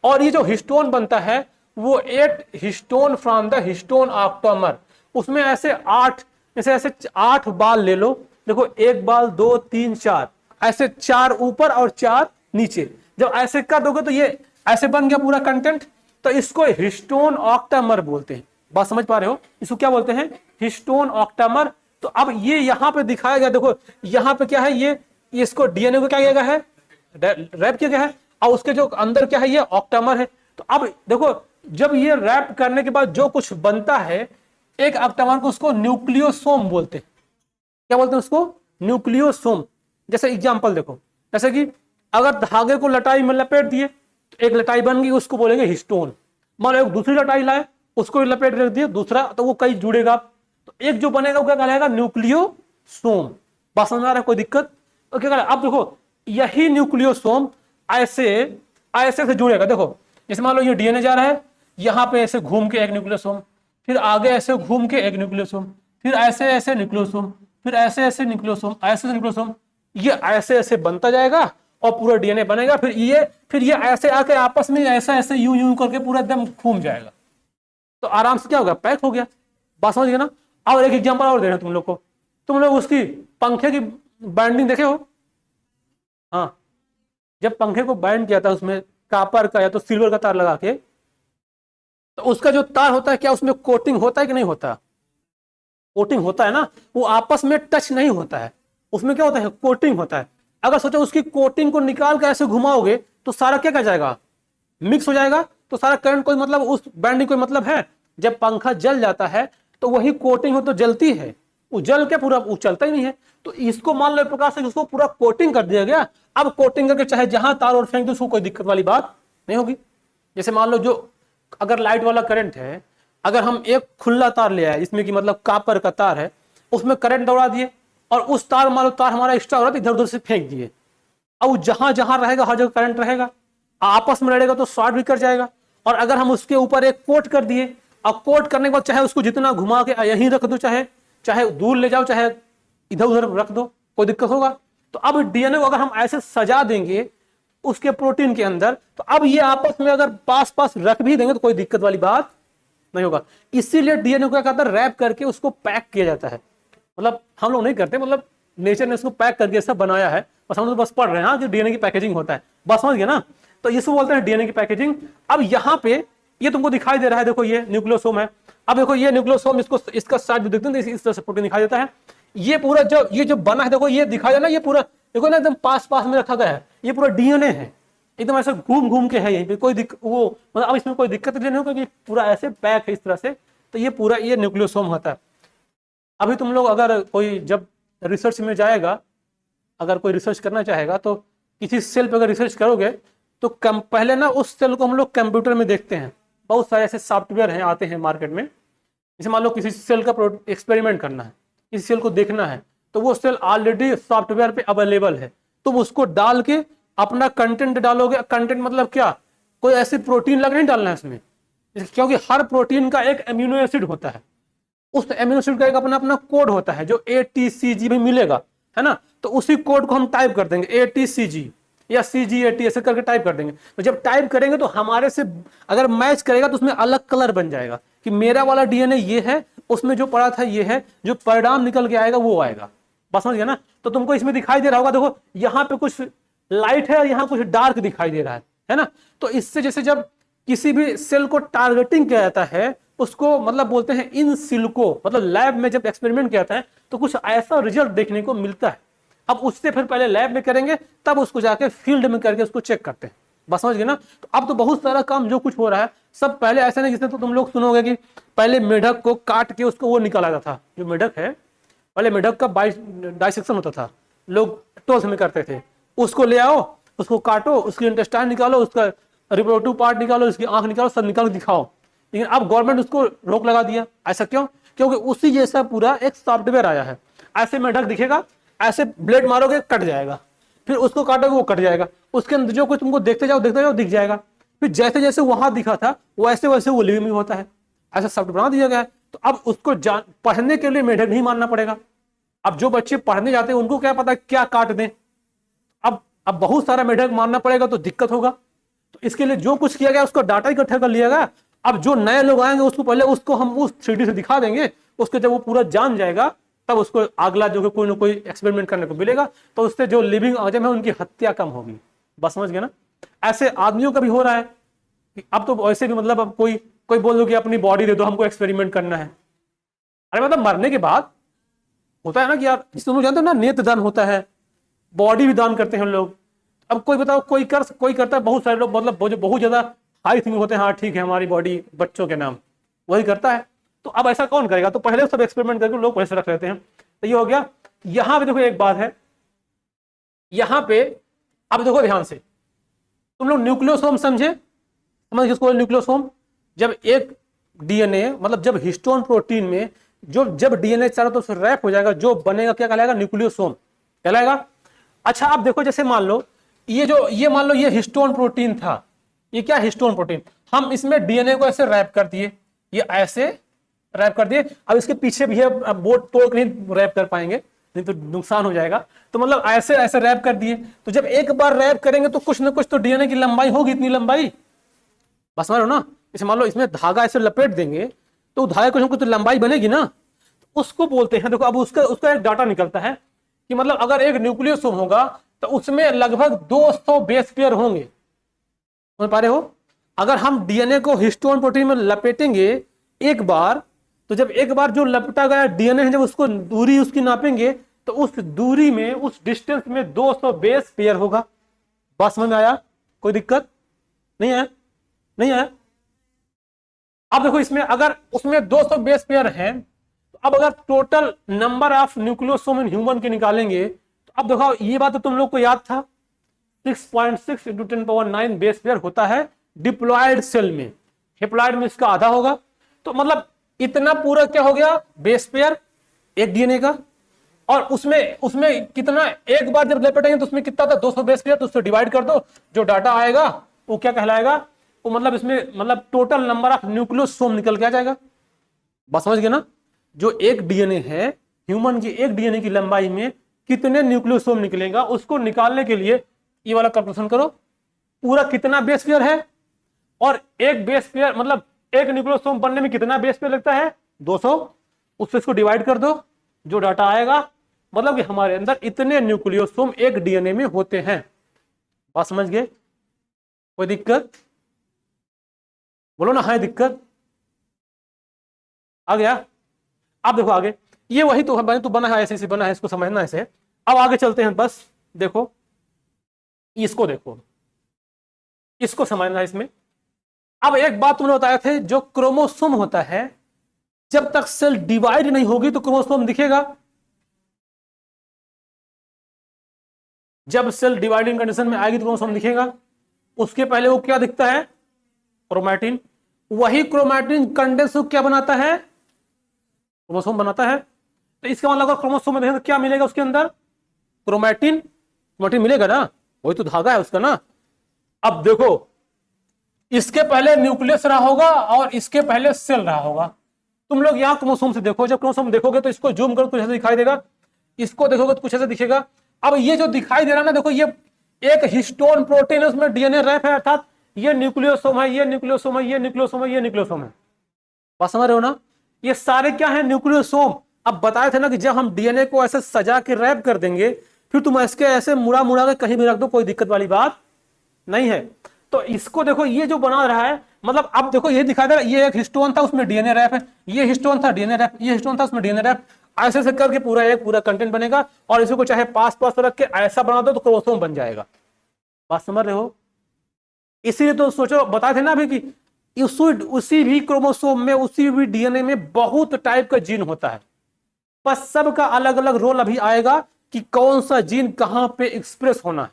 और ये जो हिस्टोन बनता है वो 8 histone from the histone octamer. उसमें ऐसे 8, ऐसे 8 बाल ले लो, देखो 1 बाल 2 3 4, ऐसे 4 ऊपर और 4 नीचे। जब ऐसे कर दोगे तो ये ऐसे बन गया पूरा कंटेंट। तो इसको हिस्टोन ऑक्टामर बोलते हैं। बात समझ पा रहे हो, इसको क्या बोलते हैं, हिस्टोन ऑक्टामर। तो अब ये यहाँ पे दिखाया गया, देखो यहाँ पे क्या है, ये इसको डीएनए को क्या किया गया है, रैप किया गया है, और उसके जो अंदर क्या है, ये ऑक्टामर है। तो अब देखो, जब ये रैप करने के बाद जो कुछ बनता है एक ऑक्टामर को, उसको न्यूक्लियोसोम बोलते हैं। क्या बोलते हैं उसको, न्यूक्लियोसोम। जैसे एग्जांपल देखो, जैसे कि अगर धागे को लटाई में लपेट दिए तो एक लटाई बन गई, उसको बोलेंगे हिस्टोन। मान लो एक दूसरी लटाई लाए, उसको लपेट रख दिए दूसरा, तो वो कई जुड़ेगा, तो एक जो बनेगा वो क्या कहलाएगा, न्यूक्लियोसोम। बात समझ आ रहा है, कोई दिक्कत, तो क्या अब देखो यही न्यूक्लियोसोम ऐसे ऐसे से जुड़ेगा। देखो जैसे मान लो ये डीएनए जा रहा है, यहाँ पे ऐसे घूम के एक न्यूक्लियोसोम, फिर आगे ऐसे घूम के एक न्यूक्लियोसोम, फिर ऐसे ऐसे न्यूक्लियोसोम, फिर ऐसे ऐसे न्यूक्लियोसोम, ऐसे न्यूक्लियोसोम, ये ऐसे ऐसे बनता जाएगा और पूरा डीएनए बनेगा। फिर ये ऐसे आके आपस में ऐसा ऐसे यूं यूं करके पूरा एकदम घूम जाएगा, तो आराम से क्या होगा, पैक हो गया। बात समझ गए ना। और एक एग्जांपल और दे रहे हैं तुम लोग को, तुम लोग उसकी पंखे की बाइंडिंग देखे हो। हाँ, जब पंखे को बाइंड किया था उसमें कॉपर का या तो सिल्वर का तार लगा के, तो उसका जो तार होता है क्या उसमें कोटिंग होता है कि नहीं होता, कोटिंग होता है ना, वो आपस में टच नहीं होता है, उसमें क्या होता है, कोटिंग होता है। अगर सोचो उसकी कोटिंग को निकाल कर ऐसे घुमाओगे तो सारा क्या जाएगा, मिक्स हो जाएगा, तो सारा करंट कोई मतलब, उस बाइंडिंग कोई मतलब है। जब पंखा जल जाता है तो वही कोटिंग हो तो जलती है, जल के पूरा चलता ही नहीं है। तो इसको मान लो एक प्रकार से उसको पूरा कोटिंग कर दिया गया। अब कोटिंग करके चाहे जहां तार और फेंक दो उसको कोई दिक्कत वाली बात नहीं होगी। जैसे मान लो जो अगर लाइट वाला करंट है, अगर हम एक खुला तार ले आए जिसमें कि मतलब कापर का तार है, उसमें करंट दौड़ा दिए और उस तार मान लो तार हमारा एक्स्ट्रा हो रहा है इधर उधर से फेंक दिए, अब जहां जहां रहेगा हर जगह करंट रहेगा, आपस में लड़ेगा तो शॉर्ट भी कर जाएगा। और अगर हम उसके ऊपर एक कोट कर दिए, और कोट करने के बाद चाहे उसको जितना घुमा के यहीं रख दो, चाहे चाहे दूर ले जाओ, चाहे इधर उधर रख दो, कोई दिक्कत होगा। तो अब डीएनए को अगर हम ऐसे सजा देंगे उसके प्रोटीन के अंदर, तो अब ये आपस में अगर पास पास रख भी देंगे तो कोई दिक्कत वाली बात नहीं होगा। इसीलिए डीएनए को क्या कहता है, रैप करके उसको पैक किया जाता है। मतलब हम लोग नहीं करते, मतलब नेचर ने उसको पैक करके ऐसा बनाया है, बस हम तो बस पढ़ रहे हैं कि डीएनए की पैकेजिंग होता है, बस समझ गए ना। तो इसको बोलते हैं डीएनए की पैकेजिंग। अब यहाँ पे ये तुमको दिखाई दे रहा है, देखो ये न्यूक्लियोसोम है। अब देखो ये न्यूक्लियोसोम, इसको इसका साइड जो देखते हैं इस तरह से प्रोटीन दिखाई देता है। ये पूरा ये जो बना है देखो, ये दिखाई दे रहा है, ये पूरा देखो ना एकदम पास पास में रखा गया है, ये पूरा डीएनए है, एकदम ऐसे घूम घूम के है यहीं पे, कोई वो मतलब अब इसमें कोई दिक्कत नहीं होगा कि पूरा ऐसे पैक है इस तरह से। तो ये पूरा ये न्यूक्लियोसोम होता है। अभी तुम लोग अगर कोई जब रिसर्च में जाएगा, अगर कोई रिसर्च करना चाहेगा तो किसी सेल पे अगर रिसर्च करोगे तो पहले ना उस सेल को हम लोग कंप्यूटर में देखते हैं। बहुत सारे ऐसे सॉफ्टवेयर हैं आते हैं मार्केट में, जैसे मान लो किसी सेल का एक्सपेरिमेंट करना है, किसी सेल को देखना है, तो वो सेल ऑलरेडी सॉफ्टवेयर पे अवेलेबल है, तो उसको डाल के अपना कंटेंट डालोगे। कंटेंट मतलब क्या, कोई ऐसी प्रोटीन लग नहीं डालना है इसमें, क्योंकि हर प्रोटीन का एक एमिनो एसिड होता है, उस एमिनो एसिड का एक अपना अपना कोड होता है जो ATCG में मिलेगा, है ना। तो उसी कोड को हम टाइप कर देंगे ATCG या CGAT ऐसे करके टाइप कर देंगे। तो जब टाइप करेंगे तो हमारे से अगर मैच करेगा तो उसमें अलग कलर बन जाएगा कि मेरा वाला डीएनए ये है, उसमें जो पड़ा था ये है, जो परिणाम निकल के आएगा वो आएगा। बस समझ गया ना। तो तुमको इसमें दिखाई दे रहा होगा, देखो यहाँ पे कुछ लाइट है और यहाँ कुछ डार्क दिखाई दे रहा है ना। तो इससे जैसे जब किसी भी सेल को टारगेटिंग किया जाता है उसको मतलब बोलते हैं इन सिल्को, मतलब लैब में जब एक्सपेरिमेंट किया जाता है तो कुछ ऐसा रिजल्ट देखने को मिलता है। अब उससे फिर पहले लैब में करेंगे, तब उसको जाके फील्ड में करके उसको चेक करते हैं। बस समझ गए ना। तो अब तो बहुत सारा काम जो कुछ हो रहा है सब पहले ऐसा नहीं, जिसमें तो तुम लोग सुनोगे कि पहले मेढक को काट के उसको वो निकाला जाता था। जो मेढक है, पहले मेढक का डाइसेक्शन होता था, लोग 12th में करते थे। उसको ले आओ, उसको काटो, उसकी इंटेस्टाइन निकालो, उसका रिप्रोडक्टिव पार्ट निकालो, उसकी आंख निकालो, सब निकाल दिखाओ। लेकिन अब गवर्नमेंट उसको रोक लगा दिया। ऐसा क्यों? क्योंकि उसी जैसा पूरा एक सॉफ्टवेयर आया है। ऐसे मेढक दिखेगा, ऐसे ब्लेड मारोगे कट जाएगा, फिर उसको काटोगे वो कट जाएगा, उसके अंदर जो कुछ तुमको देखते जाओ दिख जाएगा। फिर जैसे जैसे वहां दिखा था वैसे वैसे वो लिविंग में होता है। ऐसा सॉफ्टवेयर बना दिया गया है। तो अब उसको पढ़ने के लिए मेढक नहीं मानना पड़ेगा। अब जो बच्चे पढ़ने जाते हैं उनको क्या पता क्या काट दें। अब बहुत सारा मेढक मानना पड़ेगा तो दिक्कत होगा। तो इसके लिए जो कुछ किया गया उसको डाटा इकट्ठा कर लिया गया। अब जो नए लोग आएंगे उसको पहले उसको हम उस 3D से दिखा देंगे, उसको जब वो पूरा जान जाएगा तब उसको अगला जो कोई ना कोई एक्सपेरिमेंट करने को मिलेगा, तो उससे जो लिविंग ऑर्गेनिज्म है उनकी हत्या कम होगी। बस समझ गए ना। ऐसे आदमियों का भी हो रहा है कि अब तो वैसे भी मतलब अब कोई बोल दो कि अपनी बॉडी दे दो हमको एक्सपेरिमेंट करना है। अरे मतलब मरने के बाद होता है ना कि यार, जिस तुम लोग जानते हो ना नेत्रदान होता है, बॉडी भी दान करते हैं लोग। अब कोई बताओ कोई करता है, बहुत सारे लोग मतलब जो बहुत ज्यादा हाई थिंकिंग होते हैं, हाँ ठीक है हमारी बॉडी बच्चों के नाम, वही करता है। तो अब ऐसा कौन करेगा? तो पहले सब एक्सपेरिमेंट करके लोग पैसे रख लेते हैं। तो ये हो गया। यहां पे देखो एक बात है, यहां पे अब देखो ध्यान से, तुम लोग न्यूक्लियोसोम समझ किसको न्यूक्लियोसोम? जब एक डीएनए मतलब जब हिस्टोन प्रोटीन में जब डीएनए चारों तरफ से रैप हो जाएगा, जो बनेगा क्या कहलाएगा? न्यूक्लियोसोम कहलाएगा। अच्छा आप देखो, जैसे मान लो ये मान लो ये हिस्टोन प्रोटीन था। ये क्या हिस्टोन प्रोटीन? हम इसमें डीएनए को ऐसे रैप कर दिए, ये ऐसे रैप कर दिए। अब इसके पीछे भी है, बोर्ड तोड़ के नहीं रैप कर पाएंगे, नहीं तो नुकसान हो जाएगा। तो मतलब ऐसे ऐसे रैप कर दिए। तो जब एक बार रैप करेंगे तो कुछ ना कुछ तो डीएनए की लंबाई होगी, इतनी लंबाई। बस समझ लो ना। जैसे मान लो इसमें धागा ऐसे लपेट देंगे तो धागे कुछ ना कुछ तो लंबाई बनेगी ना। तो उसको बोलते हैं, देखो अब उसका एक डाटा निकलता है कि मतलब अगर एक न्यूक्लियोसोम होगा तो उसमें लगभग 200 बेस पेयर होंगे। समझ पा रहे हो? अगर हम डीएनए को हिस्टोन प्रोटीन में लपेटेंगे एक बार, तो जब एक बार जो लपटा गया डीएनए है, जब उसको दूरी उसकी नापेंगे तो उस दूरी में, उस डिस्टेंस में 200 बेस पेयर होगा। बात समझ में आया? कोई दिक्कत नहीं है? नहीं है? अब देखो इसमें अगर उसमें 200 बेस पेयर है तो अब अगर total number of nucleosome in human के निकालेंगे तो अब देखो ये बात तो तुम लोग को याद था 6.6 × 10⁹ बेस पेयर होता है डिप्लॉयड सेल में, हेप्लॉयड में इसका आधा होगा। तो मतलब इतना पूरा क्या हो गया बेस पेयर एक डीएनए का, और उसमें उसमें कितना एक बार जब लपेटेंगे तो उसमें कितना था 200 बेस पेयर, तो उसको डिवाइड कर दो, जो डाटा आएगा वो क्या कहलाएगा, वो मतलब इसमें मतलब टोटल नंबर ऑफ न्यूक्लियोसोम निकल के आ जाएगा। बस समझ गए ना, जो एक डीएनए है ह्यूमन की, एक डीएनए की लंबाई में कितने न्यूक्लियोसोम निकलेगा उसको निकालने के लिए ये वाला कैलकुलेशन करो, पूरा कितना बेस पेयर है, और एक बेस पेयर मतलब एक न्यूक्लियोसोम बनने में कितना बेस पेयर लगता है 200, उससे इसको डिवाइड कर दो, जो डाटा आएगा मतलब कि हमारे अंदर इतने न्यूक्लियोसोम एक डीएनए में होते हैं। बात समझ गए? कोई दिक्कत? बोलो ना, है दिक्कत? आ गया? अब देखो आगे, ये वही तो बना है, ऐसे बना है, इसको समझना ऐसे। अब आगे चलते हैं, बस देखो इसको, देखो इसको समझना है इसमें। अब एक बात तुमने बताया थे, जो क्रोमोसोम होता है जब तक सेल डिवाइड नहीं होगी तो क्रोमोसोम दिखेगा, जब सेल डिवाइडिंग कंडीशन में आएगी तो क्रोमोसोम दिखेगा। उसके पहले वो क्या दिखता है, क्रोमैटिन। वही क्रोमैटिन कंडेंस क्या बनाता है, क्रोमोसोम बनाता है। तो इसका मतलब अगर क्रोमोसोम में देखें तो क्या मिलेगा उसके अंदर, क्रोमैटिन, क्रोमैटिन मिलेगा ना, वही तो धागा है उसका ना। अब देखो इसके पहले न्यूक्लियस रहा होगा और इसके पहले सेल रहा होगा। तुम लोग यहाँ क्रोमोसोम से देखो, जब क्रोमोसोम देखोगे तो इसको जूम करो तो ऐसा दिखाई देगा, इसको देखोगे तो कुछ ऐसा दिखेगा। अब ये जो दिखाई दे रहा है ना, देखो ये एक हिस्टोन प्रोटीन है, उसमें डीएनए रैप है, अर्थात ये न्यूक्लियोसोम है, ये न्यूक्लियोसोम है, ये न्यूक्लियोसोम है, ये न्यूक्लियोसोम है। बात समझ रहे हो ना, ये सारे क्या है, न्यूक्लियोसोम। अब बताए थे ना कि जब हम डीएनए को ऐसे सजा के रैप कर देंगे फिर तुम इसके ऐसे मुड़ा मुड़ा के कहीं भी रख दो, कोई दिक्कत वाली बात नहीं है। तो इसको देखो ये जो बना रहा है, मतलब अब देखो ये दिखा दे रहा है, ये एक हिस्टोन था उसमें डीएनए रैप है, ये हिस्टोन था डीएनए रैप, ये हिस्टोन था उसमें डीएनए रैप, ऐसे से करके पूरा एक पूरा कंटेंट बनेगा। और इसी को चाहे पास पास रख के ऐसा बना दो तो क्रोमोसोम बन जाएगा। बात समझ रहे हो? इसीलिए तो सोचो, बताए थे ना अभी कि उसी भी क्रोमोसोम में, उसी भी डीएनए में बहुत टाइप का जीन होता है, बस सबका अलग अलग रोल अभी आएगा कि कौन सा जीन कहां पे एक्सप्रेस होना है।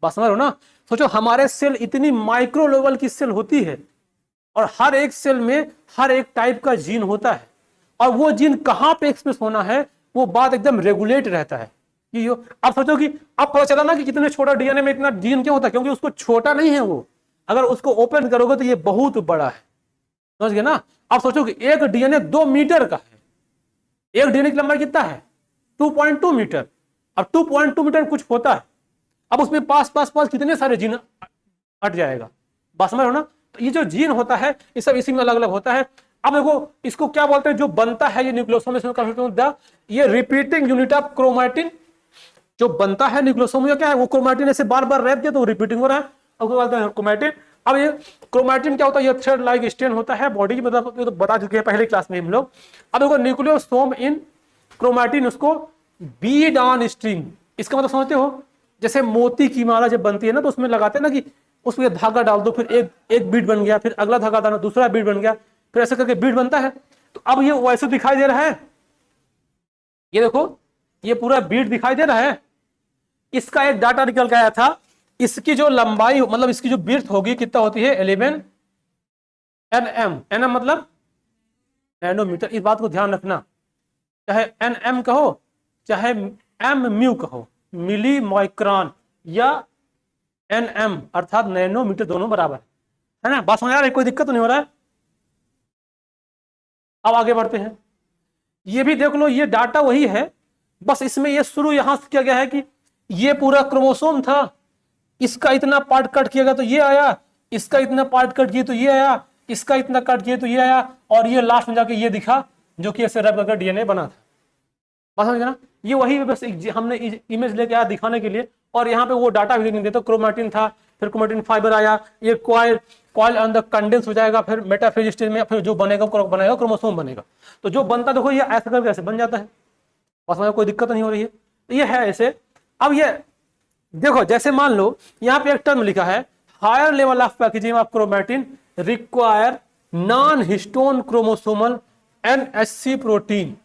बात समझ रहे हो ना? सोचो हमारे सेल इतनी माइक्रो लेवल की सेल होती है और हर एक सेल में हर एक टाइप का जीन होता है, और वो जीन कहां पे एक्सप्रेस होना है वो बात एकदम रेगुलेट रहता है। कि अब सोचो कि अब पता चला ना कि कितने छोटा डीएनए में इतना जीन क्यों होता है, क्योंकि उसको छोटा नहीं है वो, अगर उसको ओपन करोगे तो ये बहुत बड़ा है। समझ गए ना? अब सोचो कि एक डीएनए 2 मीटर का है, एक डीएनए की लंबाई कितना है 2.2 मीटर। अब 2.2 मीटर कुछ होता है, अब उसमें पास पास पास कितने सारे जीन हट जाएगा। बात समझ रहे हो ना? तो ये जो जीन होता है ये सब इसी में अलग अलग होता है। अब देखो इसको क्या बोलते हैं, जो बनता है ये न्यूक्लियोसोम, ये रिपीटिंग यूनिट ऑफ क्रोमैटिन जो बनता है न्यूक्लियोसोम में, क्या है वो क्रोमैटिन ऐसे बार बार रैप किया तो रिपीटिंग हो रहा है, अब बोलते हैं क्रोमैटिन। अब ये क्रोमैटिन क्या होता है, ये थ्रेड लाइक स्ट्रेन होता है बॉडी की, मतलब तो बता चुके हैं पहले क्लास में हम लोग। अब देखो न्यूक्लियोसोम इन क्रोमैटिन, उसको बीड ऑन स्ट्रिंग, इसका मतलब समझते हो, जैसे मोती की माला जब बनती है ना तो उसमें लगाते हैं ना कि उसमें धागा डाल दो, फिर एक बीड बन गया, फिर अगला धागा डालो, दूसरा बीड बन गया, फिर ऐसे करके बीड बनता है। तो अब ये वैसे दिखाई दे रहा है, ये देखो ये पूरा बीड दिखाई दे रहा है। इसका एक डाटा निकल के आया था, इसकी जो लंबाई मतलब इसकी जो विड्थ होगी कितना होती है 11 nm। nm मतलब नैनोमीटर, इस बात को ध्यान रखना, चाहे nm कहो चाहे म्यू कहो, मिली माइक्रोन या nm अर्थात नैनोमीटर, दोनों बराबर है ना। बात समझ आ रही है? कोई दिक्कत तो नहीं हो रहा है? अब आगे बढ़ते हैं, ये भी देख लो, ये डाटा वही है, बस इसमें ये शुरू यहां से किया गया है कि ये पूरा क्रोमोसोम था, इसका इतना पार्ट कट किया गया तो ये आया, इसका इतना पार्ट कट किया तो ये आया, इसका इतना कट किया तो ये आया, और ये लास्ट में जाके ये दिखा जो कि ऐसे रैप करके डीएनए बना था। बात समझ ना? ये वही बस हमने इमेज लेके आया दिखाने के लिए, और यहाँ पे वो डाटा भी देते। तो क्रोमैटिन था, फिर क्रोमैटिन फाइबर आया, ये कॉइल अंदर कंडेंस हो जाएगा, फिर मेटाफेज स्टेज में फिर जो बनेगा क्रोमोसोम बनेगा। तो जो बनता देखो ये ऐसा करके ऐसे बन जाता है। बस में कोई दिक्कत नहीं हो रही है, ये है ऐसे। अब ये देखो, जैसे मान लो यहाँ पे एक टर्म लिखा है, higher level of packaging of chromatin require non histone chromosomal NHC protein.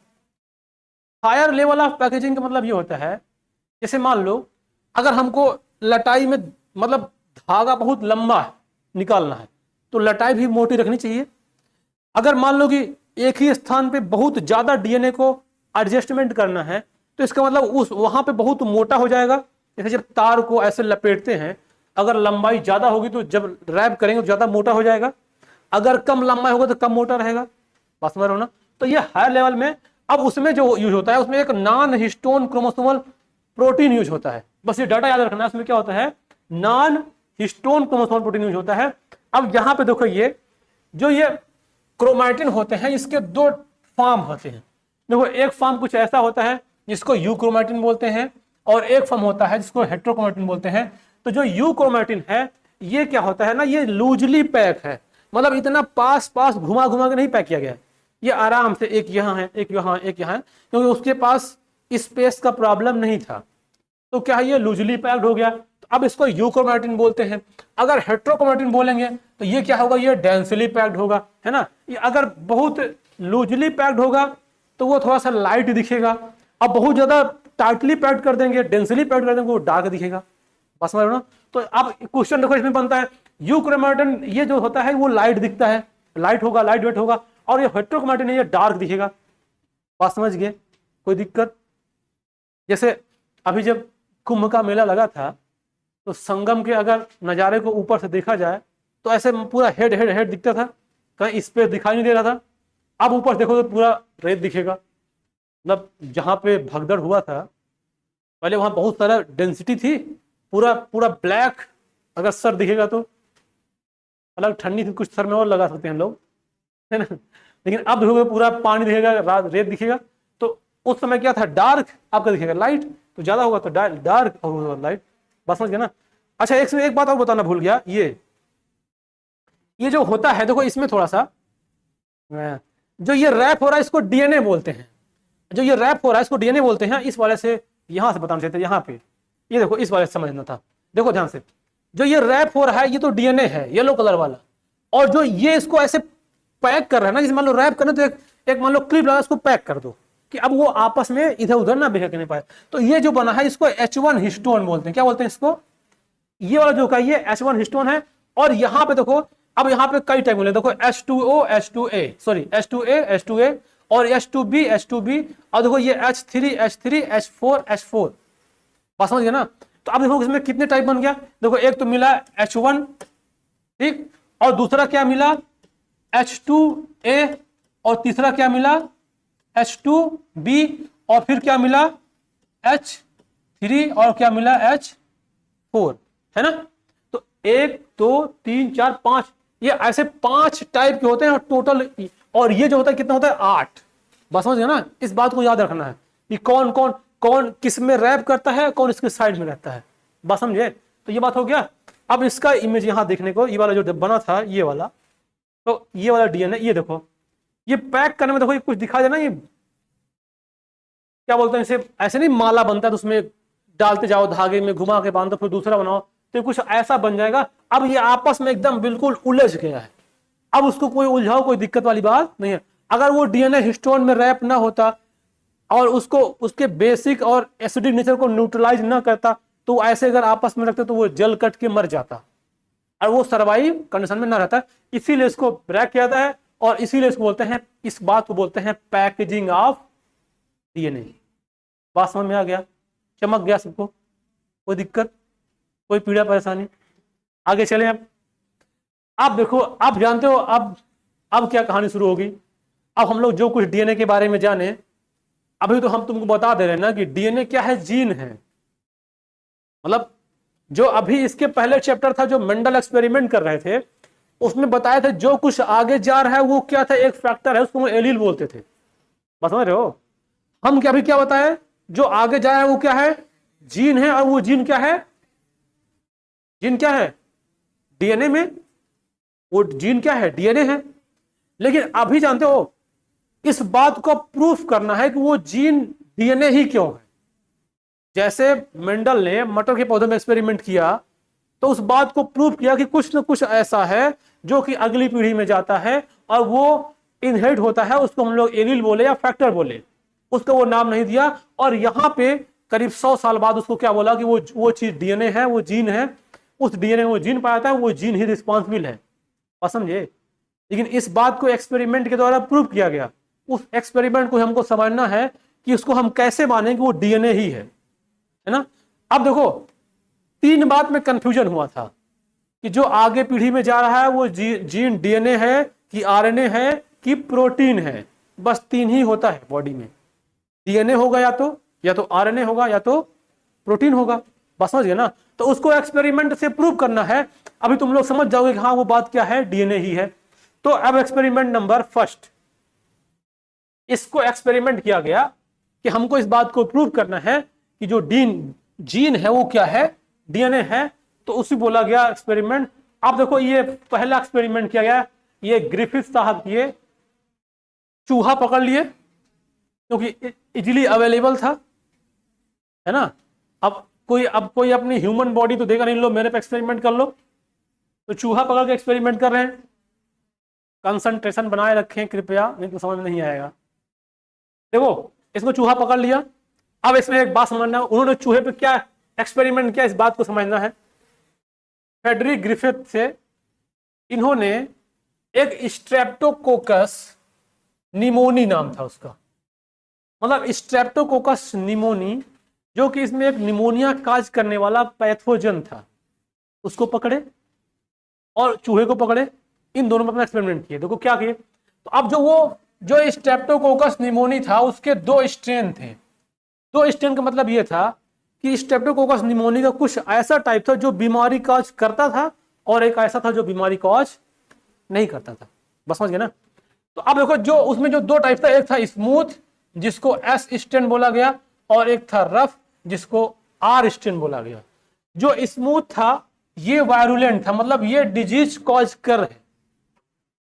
Higher level of packaging का मतलब ये होता है, जैसे मान लो अगर हमको लटाई में मतलब धागा बहुत लंबा निकालना है तो लटाई भी मोटी रखनी चाहिए। अगर मान लो कि एक ही स्थान पे बहुत ज्यादा डीएनए को एडजस्टमेंट करना है तो इसका मतलब उस वहां पे बहुत मोटा हो जाएगा। जैसे जब तार को ऐसे लपेटते हैं, अगर लंबाई ज्यादा होगी तो जब रैप करेंगे तो ज्यादा मोटा हो जाएगा, अगर कम लंबाई होगा तो कम मोटा रहेगा। बात समझ रहे हो ना? तो ये हायर लेवल में, अब उसमें जो यूज होता है उसमें एक non histone chromosomal protein use होता है। बस ये डाटा याद रखना है, उसमें क्या होता है, non histone chromosomal protein use होता है। अब यहां पे देखो ये जो ये क्रोमैटिन होते हैं इसके दो फॉर्म होते हैं। देखो एक फॉर्म कुछ ऐसा होता है जिसको यू क्रोमैटिन बोलते हैं और एक फॉर्म होता है जिसको हेट्रोक्रोमैटिन बोलते हैं। तो जो यू क्रोमैटिन है ये क्या होता है ना, ये लूजली पैक है, मतलब इतना पास पास घुमा घुमा के नहीं पैक किया गया है। ये आराम से एक यहाँ है, एक यहाँ, एक यहाँ है, क्योंकि उसके पास स्पेस का प्रॉब्लम नहीं था। तो क्या है, ये लूजली पैक्ड हो गया। तो अब इसको यूक्रोमैटिन बोलते हैं। अगर हेट्रोक्रोमैटिन बोलेंगे तो ये क्या होगा, ये डेंसली पैक्ड होगा, है ना। ये अगर बहुत लूजली पैक्ड होगा तो वो थोड़ा सा लाइट दिखेगा। अब बहुत ज्यादा टाइटली पैक्ड कर देंगे, डेंसली पैक्ड कर देंगे, वो डार्क दिखेगा। बस समझ रहे हो ना? तो अब क्वेश्चन देखो इसमें बनता है, यूक्रोमैटिन ये जो होता है वो लाइट दिखता है, लाइट होगा, लाइट वेट होगा, और ये हेट्रोक्रोमैटिन ये डार्क दिखेगा। बात समझ गए? कोई दिक्कत? जैसे अभी जब कुंभ का मेला लगा था तो संगम के अगर नज़ारे को ऊपर से देखा जाए तो ऐसे पूरा हेड हेड हेड दिखता था, कहीं स्पेस दिखाई नहीं दे रहा था। अब ऊपर देखो तो पूरा रेत दिखेगा। मतलब जहाँ पे भगदड़ हुआ था पहले वहाँ बहुत सारा डेंसिटी थी, पूरा पूरा ब्लैक, अगर सर दिखेगा तो अलग ठंडी थी, कुछ सर में और लगा सकते हैं लोग, है ना। लेकिन अब देखोगे पूरा पानी दिखेगा, रेत दिखेगा। तो उस समय क्या था, डार्क, आपका दिखेगा लाइट, तो ज्यादा होगा तो डार्क और लाइट। बस समझ गया ना? अच्छा एक बात और बताना भूल गया, ये जो होता है देखो इसमें थोड़ा सा जो ये रैप हो रहा है इसको डीएनए बोलते हैं। जो ये रैप हो रहा है इसको डीएनए बोलते हैं। इस वाले से यहां से बताना चाहते हैं, यहाँ पे ये देखो, इस वाले से समझना था। देखो ध्यान से, जो ये रैप हो रहा है ये तो डीएनए है, येलो कलर वाला, और जो ये इसको ऐसे पैक कर रहा है ना, जैसे मान लो रैप करना तो एक मान लो क्लिप लगा, इसको पैक कर दो कि अब वो आपस में इधर उधर ना बहकने पाए। तो ये जो बना है इसको H1 हिस्टोन बोलते हैं। क्या बोलते हैं इसको? ये वाला जो का ये H1 हिस्टोन है। और यहाँ पे देखो, अब यहाँ पे कई टाइप मिले, देखो H2O H2A, sorry H2A H2A और H2B H2B, और देखो ये H3 H3 H4 H4। बात समझ गए ना? तो अब देखो इसमें कितने टाइप बन गया। देखो एक तो मिला H1, ठीक, और दूसरा क्या मिला H2A, और तीसरा क्या मिला H2B, और फिर क्या मिला H3, और क्या मिला H4, है ना। तो 1 2 3 4 5, ये ऐसे 5 टाइप के होते हैं और टोटल, और ये जो होता है कितना होता है 8। बस समझ गए ना? इस बात को याद रखना है कि कौन कौन कौन किस में रैप करता है, कौन इसके साइड में रहता है। बस समझे? तो ये बात हो गया। अब इसका इमेज यहां देखने को, ये वाला जो बना था ये वाला, तो ये वाला डीएनए, ये देखो, ये पैक करने में देखो ये कुछ दिखा देना, ये क्या बोलते हैं इसे, ऐसे नहीं माला बनता है तो उसमें डालते जाओ, धागे में घुमा के बांधो, फिर दूसरा बनाओ, तो कुछ ऐसा बन जाएगा। अब ये आपस में एकदम बिल्कुल उलझ गया है। अब उसको कोई उलझाओ, कोई दिक्कत वाली बात नहीं है। अगर वो डीएनए हिस्टोन में रैप ना होता और उसको उसके बेसिक और एसिडिक नेचर को न्यूट्रलाइज ना करता, तो ऐसे अगर आपस में रखते तो वो जल कट के मर जाता और वो सर्वाइव कंडीशन में ना रहता। इसीलिए इसको ब्रेक किया जाता है और इसीलिए इसको बोलते हैं, इस बात को बोलते हैं पैकेजिंग ऑफ डीएनए। बात समझ में आ गया? चमक गया सबको? कोई दिक्कत, कोई पीड़ा परेशानी? आगे चले। अब देखो, आप जानते हो अब क्या कहानी शुरू होगी। अब हम लोग जो कुछ डीएनए के बारे में जाने, अभी तो हम तुमको बता दे रहे हैं ना कि डीएनए क्या है, जीन है। मतलब जो अभी इसके पहले चैप्टर था जो मेंडल एक्सपेरिमेंट कर रहे थे, उसमें बताया था जो कुछ आगे जा रहा है वो क्या था, एक फैक्टर है, उसको हम एलील बोलते थे। बस समझ रहे हो? हम क्या अभी क्या बताया, जो आगे जा रहा है वो क्या है, जीन है। और वो जीन क्या है, जीन क्या है डीएनए में, वो जीन क्या है, डीएनए है। लेकिन अभी जानते हो इस बात को प्रूफ करना है कि वो जीन डीएनए ही क्यों है। जैसे मेंडल ने मटर के पौधे में एक्सपेरिमेंट किया तो उस बात को प्रूफ किया कि कुछ न कुछ ऐसा है जो कि अगली पीढ़ी में जाता है और वो इनहेरिट होता है, उसको हम लोग एलील बोले या फैक्टर बोले। उसको वो नाम नहीं दिया। और यहाँ पे करीब 100 साल बाद उसको क्या बोला कि वो चीज डीएनए है, वो जीन है, उस डीएनए वो जीन पाया था, वो जीन ही रिस्पॉन्सिबल है। और समझे, लेकिन इस बात को एक्सपेरिमेंट के द्वारा प्रूव किया गया। उस एक्सपेरिमेंट को हमको समझना है कि उसको हम कैसे माने कि वो डीएनए ही है ना। अब देखो 3 बात में कंफ्यूजन हुआ था कि जो आगे पीढ़ी में जा रहा है वो जीन डीएनए है कि आरएनए है कि प्रोटीन है। बस 3 ही होता है बॉडी में, डीएनए होगा या तो आरएनए होगा या तो प्रोटीन होगा। बस समझ गए ना। तो उसको एक्सपेरिमेंट से प्रूव करना है। अभी तुम लोग समझ जाओगे कि हाँ वो बात क्या है, डीएनए ही है। तो अब एक्सपेरिमेंट नंबर फर्स्ट, इसको एक्सपेरिमेंट किया गया कि हमको इस बात को प्रूव करना है कि जो जीन है वो क्या है, डीएनए है। तो उसी बोला गया एक्सपेरिमेंट। आप देखो ये पहला एक्सपेरिमेंट किया गया, ये ग्रिफिथ साहब किए। चूहा पकड़ लिए क्योंकि इजीली अवेलेबल था, है ना। अब कोई अपनी ह्यूमन बॉडी तो देगा नहीं, लो मेरे पे एक्सपेरिमेंट कर लो। तो चूहा पकड़ के एक्सपेरिमेंट कर रहे हैं। कंसंट्रेशन बनाए रखें कृपया, नहीं तो समझ में नहीं आएगा। देखो इसको चूहा पकड़ लिया। अब इसमें एक बात समझना है, उन्होंने चूहे पे क्या एक्सपेरिमेंट किया, इस बात को समझना है। फ्रेडरिक ग्रिफिथ से इन्होंने एक स्ट्रेप्टोकोकस निमोनी नाम था उसका, मतलब स्ट्रेप्टोकोकस निमोनी, जो कि इसमें एक निमोनिया काज करने वाला पैथोजन था, उसको पकड़े और चूहे को पकड़े। इन दोनों में अपना एक्सपेरिमेंट किए। देखो क्या किए। तो अब जो स्ट्रेप्टोकोकस निमोनी था उसके 2 स्ट्रेन थे। 2 स्ट्रेन का मतलब ये था कि स्ट्रेप्टोकोकस निमोनी का कुछ ऐसा टाइप था जो बीमारी काज करता था और एक ऐसा था जो बीमारी काज नहीं करता था। बस समझ गए ना। तो अब देखो जो उसमें जो 2 टाइप था, एक था स्मूथ जिसको एस स्ट्रेन बोला गया और एक था रफ जिसको आर स्ट्रेन बोला गया। जो स्मूथ था ये वायरुलेंट था, मतलब ये डिजीज कॉज कर है,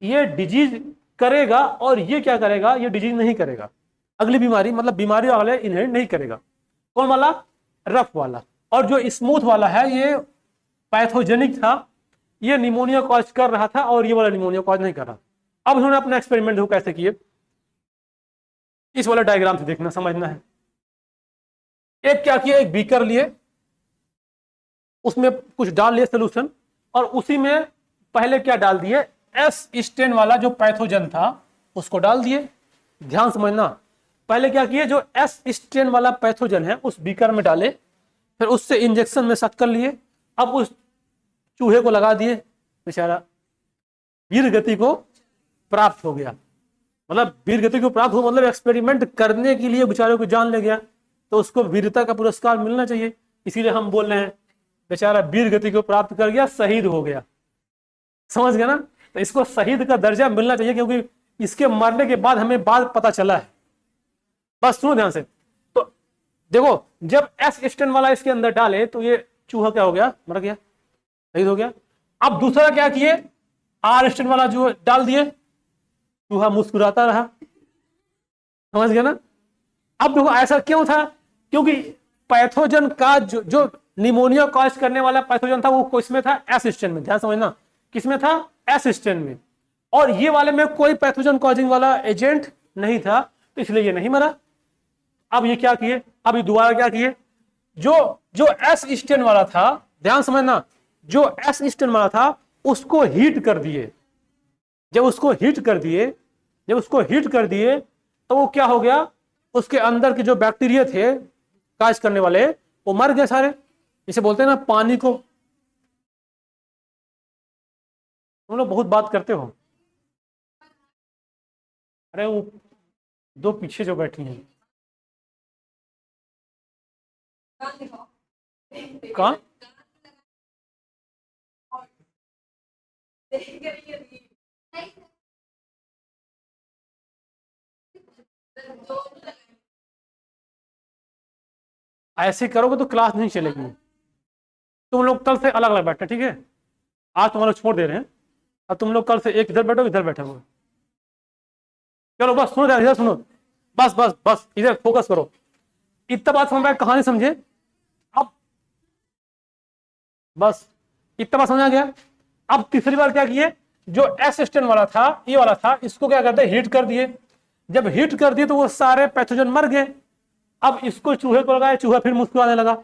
ये डिजीज करेगा। और ये क्या करेगा, ये डिजीज नहीं करेगा, अगली बीमारी मतलब बीमारी वाले इनहेरिट नहीं करेगा। कौन वाला, रफ वाला। और जो स्मूथ वाला है ये पैथोजेनिक था, ये निमोनिया कॉज कर रहा था और ये वाला निमोनिया कॉज नहीं कर रहा। अब उन्होंने अपना एक्सपेरिमेंट देखो कैसे किए, इस वाला डायग्राम से देखना समझना है। एक क्या किया, एक बीकर लिए, उसमें कुछ डाल लिए सोल्यूशन और उसी में पहले क्या डाल दिए, एस स्ट्रेन वाला जो पैथोजन था उसको डाल दिए। ध्यान समझना, पहले क्या किए, जो एस स्ट्रेन वाला पैथोजन है उस बीकर में डाले, फिर उससे इंजेक्शन में शक्कर लिए। अब उस चूहे को लगा दिए, बेचारा वीर गति को प्राप्त हो गया। मतलब वीर गति को प्राप्त हो मतलब एक्सपेरिमेंट करने के लिए बेचारे को जान ले गया, तो उसको वीरता का पुरस्कार मिलना चाहिए। इसीलिए हम बोल रहे हैं बेचारा वीर गति को प्राप्त कर गया, शहीद हो गया। समझ गया ना। तो इसको शहीद का दर्जा मिलना चाहिए क्योंकि इसके मरने के बाद हमें बात पता चला है। बस सुनो ध्यान से। तो देखो जब एस स्टेन वाला इसके अंदर डाले तो ये चूहा क्या हो गया, मर गया, शहीद हो गया। अब दूसरा क्या किए, आर स्टेन वाला जो डाल दिए, चूहा मुस्कुराता रहा। समझ गया ना। अब देखो ऐसा क्यों था, क्योंकि पैथोजन का जो निमोनिया कॉज करने वाला पैथोजन था वो किसमें था, एस स्ट्रेन में। ध्यान समझना, किसमें था, एस स्ट्रेन में। और ये वाले में कोई पैथोजन कॉजिंग वाला एजेंट नहीं था, तो इसलिए ये नहीं मरा। अब ये क्या किए, अब ये दोबारा क्या किए, जो एस स्ट्रेन वाला था, ध्यान समझना, जो एस स्ट्रेन वाला था उसको हीट कर दिए। जब उसको हीट कर दिए तो वो क्या हो गया, उसके अंदर के जो बैक्टीरिया थे काज करने वाले वो मर गए सारे। इसे बोलते हैं ना पानी को। तुम लोग बहुत बात करते हो। अरे वो 2 पीछे जो बैठी हैं, कहाँ, ऐसे करोगे तो क्लास नहीं चलेगी। तुम लोग कल से अलग अलग बैठे, ठीक है। आज तुम लोग छोड़ दे रहे हैं, अब तुम लोग कल से एक इधर बैठो, इधर बैठे हो। चलो बस सुनो, इधर सुनो, बस बस बस इधर फोकस करो। इतना बात समझ में, कहानी समझे। अब बस इतना बात समझ आ गया। अब तीसरी बार क्या किए, जो एस स्टेन वाला था, ये वाला था, इसको क्या करते, हीट कर दिए। जब हीट कर दिए तो वो सारे पैथोजन मर गए। अब इसको चूहे को लगाया, चूहा फिर मुस्कुराने लगा।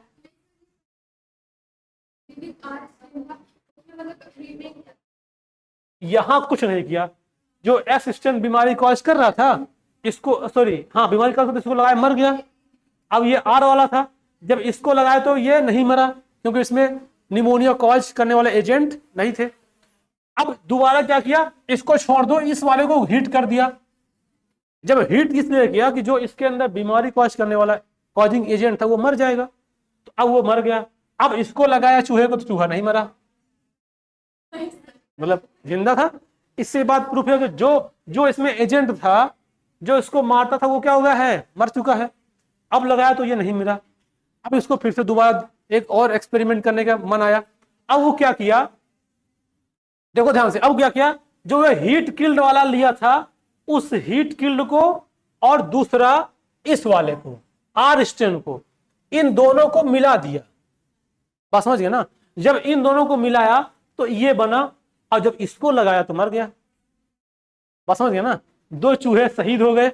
यहां कुछ नहीं किया, जो असिस्टेंट बीमारी कॉज कर रहा था इसको, सॉरी हाँ बीमारी कॉज, इसको लगाया मर गया। अब ये आर वाला था, जब इसको लगाया तो ये नहीं मरा, क्योंकि इसमें निमोनिया कॉज करने वाले एजेंट नहीं थे। अब दोबारा क्या किया, इसको छोड़ दो, इस वाले को हीट कर दिया। जब हीट इसलिए किया कि जो इसके अंदर बीमारी कॉज करने वाला कॉजिंग एजेंट था वो मर जाएगा, तो अब वो मर गया। अब इसको लगाया चूहे को तो चूहा नहीं मरा, मतलब जिंदा था। इससे बात प्रूफ है कि जो इसमें एजेंट था, जो इसको मारता था, वो क्या हो गया है, मर चुका है। अब लगाया तो ये नहीं मिला। अब इसको फिर से दोबारा एक और एक्सपेरिमेंट करने का मन आया। अब वो क्या किया, देखो ध्यान से, अब क्या किया, जो ये हीट किल्ड वाला लिया था उस हीट किल्ड को और दूसरा इस वाले को आर स्टेन को, इन दोनों को मिला दिया। बात समझ गए ना, जब इन दोनों को मिलाया तो ये बना, और जब इसको लगाया तो मर गया। बात समझ गए ना, दो चूहे शहीद हो गए,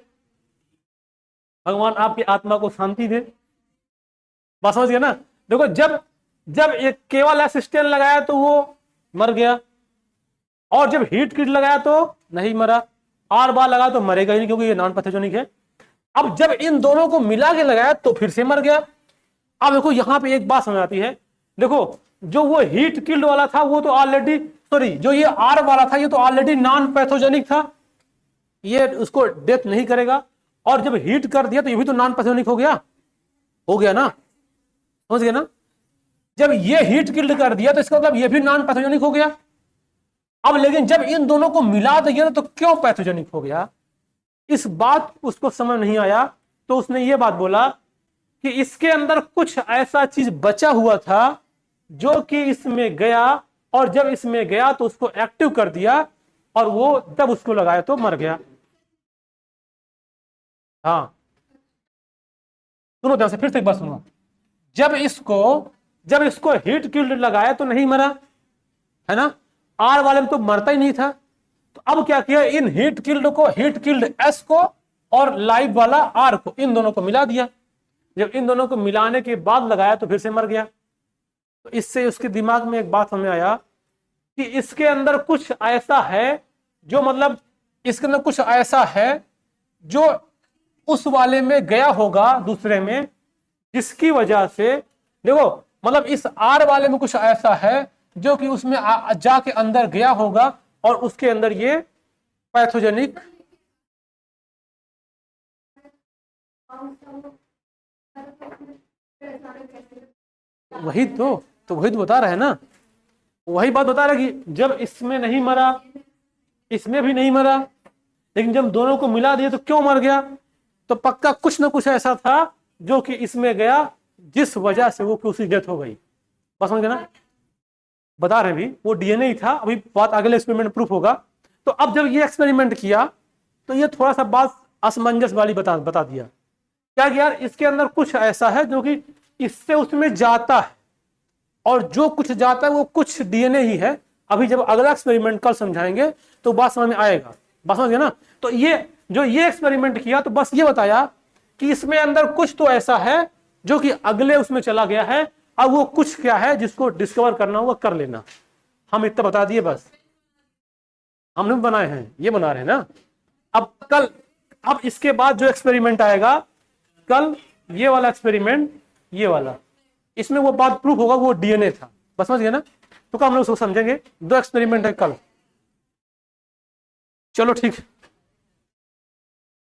भगवान आपकी आत्मा को शांति दे। बात समझ गए ना, देखो जब एक केवल असिस्टेंट लगाया तो वो मर गया, और जब हीट किट लगाया तो नहीं मरा, आर बार लगाया तो मरेगा ही नहीं, क्योंकि ये नॉन पैथोजेनिक है। अब जब इन दोनों को मिला के लगाया तो फिर से मर गया। अब देखो यहां पे एक बात समझ आती है, देखो जो वो हीट किल्ड वाला था वो तो ऑलरेडी, सॉरी जो ये आर वाला था ये तो ऑलरेडी नॉन पैथोजेनिक था, ये उसको डेथ नहीं करेगा। और जब हीट कर दिया तो ये भी तो नॉन पैथोजेनिक हो गया ना, समझ गए ना। जब ये हीट किल्ड कर दिया तो इसका मतलब ये भी नॉन पैथोजेनिक हो गया। अब लेकिन जब इन दोनों को मिला दिया तो क्यों पैथोजेनिक हो गया, इस बात उसको समझ नहीं आया। तो उसने ये बात बोला कि इसके अंदर कुछ ऐसा चीज बचा हुआ था जो कि इसमें गया, और जब इसमें गया तो उसको एक्टिव कर दिया, और वो तब उसको लगाया तो मर गया। हाँ सुनो ध्यान से, फिर से एक बात सुनो, जब इसको हीट किल्ड लगाया तो नहीं मरा, है ना, आर वाले में तो मरता ही नहीं था। तो अब क्या किया, इन हीट किल्ड एस को और लाइव वाला आर को, इन दोनों को मिला दिया। जब इन दोनों को मिलाने के बाद लगाया तो फिर से मर गया। तो इससे उसके दिमाग में एक बात हमें आया कि इसके अंदर कुछ ऐसा है, जो मतलब इसके अंदर कुछ ऐसा है जो उस वाले में गया होगा दूसरे में, जिसकी वजह से देखो मतलब इस आर वाले में कुछ ऐसा है जो कि उसमें जाके अंदर गया होगा, और उसके अंदर ये पैथोजेनिक, वही तो बता रहे हैं ना, वही बात बता रहे कि जब इसमें नहीं मरा, इसमें भी नहीं मरा, लेकिन जब दोनों को मिला दिए तो क्यों मर गया, तो पक्का कुछ ना कुछ ऐसा था जो कि इसमें गया, जिस वजह से वो उसकी डेथ हो गई। बस समझ गए ना, बता रहे हैं भी वो डीएनए ही था। अभी बात अगले एक्सपेरिमेंट प्रूफ होगा। तो अब जब ये एक्सपेरिमेंट किया तो ये थोड़ा सा बात असमंजस वाली बता दिया, क्या कि यार इसके अंदर कुछ ऐसा है जो कि इससे उसमें जाता है, और जो कुछ जाता है वो कुछ डीएनए ही है। अभी जब अगला एक्सपेरिमेंट कल समझाएंगे तो बात समझ में आएगा। बात समझ गए ना, तो ये जो ये एक्सपेरिमेंट किया तो बस ये बताया कि इसमें अंदर कुछ तो ऐसा है जो कि अगले उसमें चला गया है। अब वो कुछ क्या है जिसको डिस्कवर करना होगा, कर लेना। हम इतना बता दिए, बस हमने बनाए हैं, ये बना रहे हैं ना। अब इसके बाद जो एक्सपेरिमेंट आएगा कल, ये वाला एक्सपेरिमेंट, ये वाला, इसमें वो बात प्रूफ होगा वो डीएनए था। बस समझ गए ना, तो हम लोग उसको समझेंगे। 2 एक्सपेरिमेंट है कल। चलो ठीक है।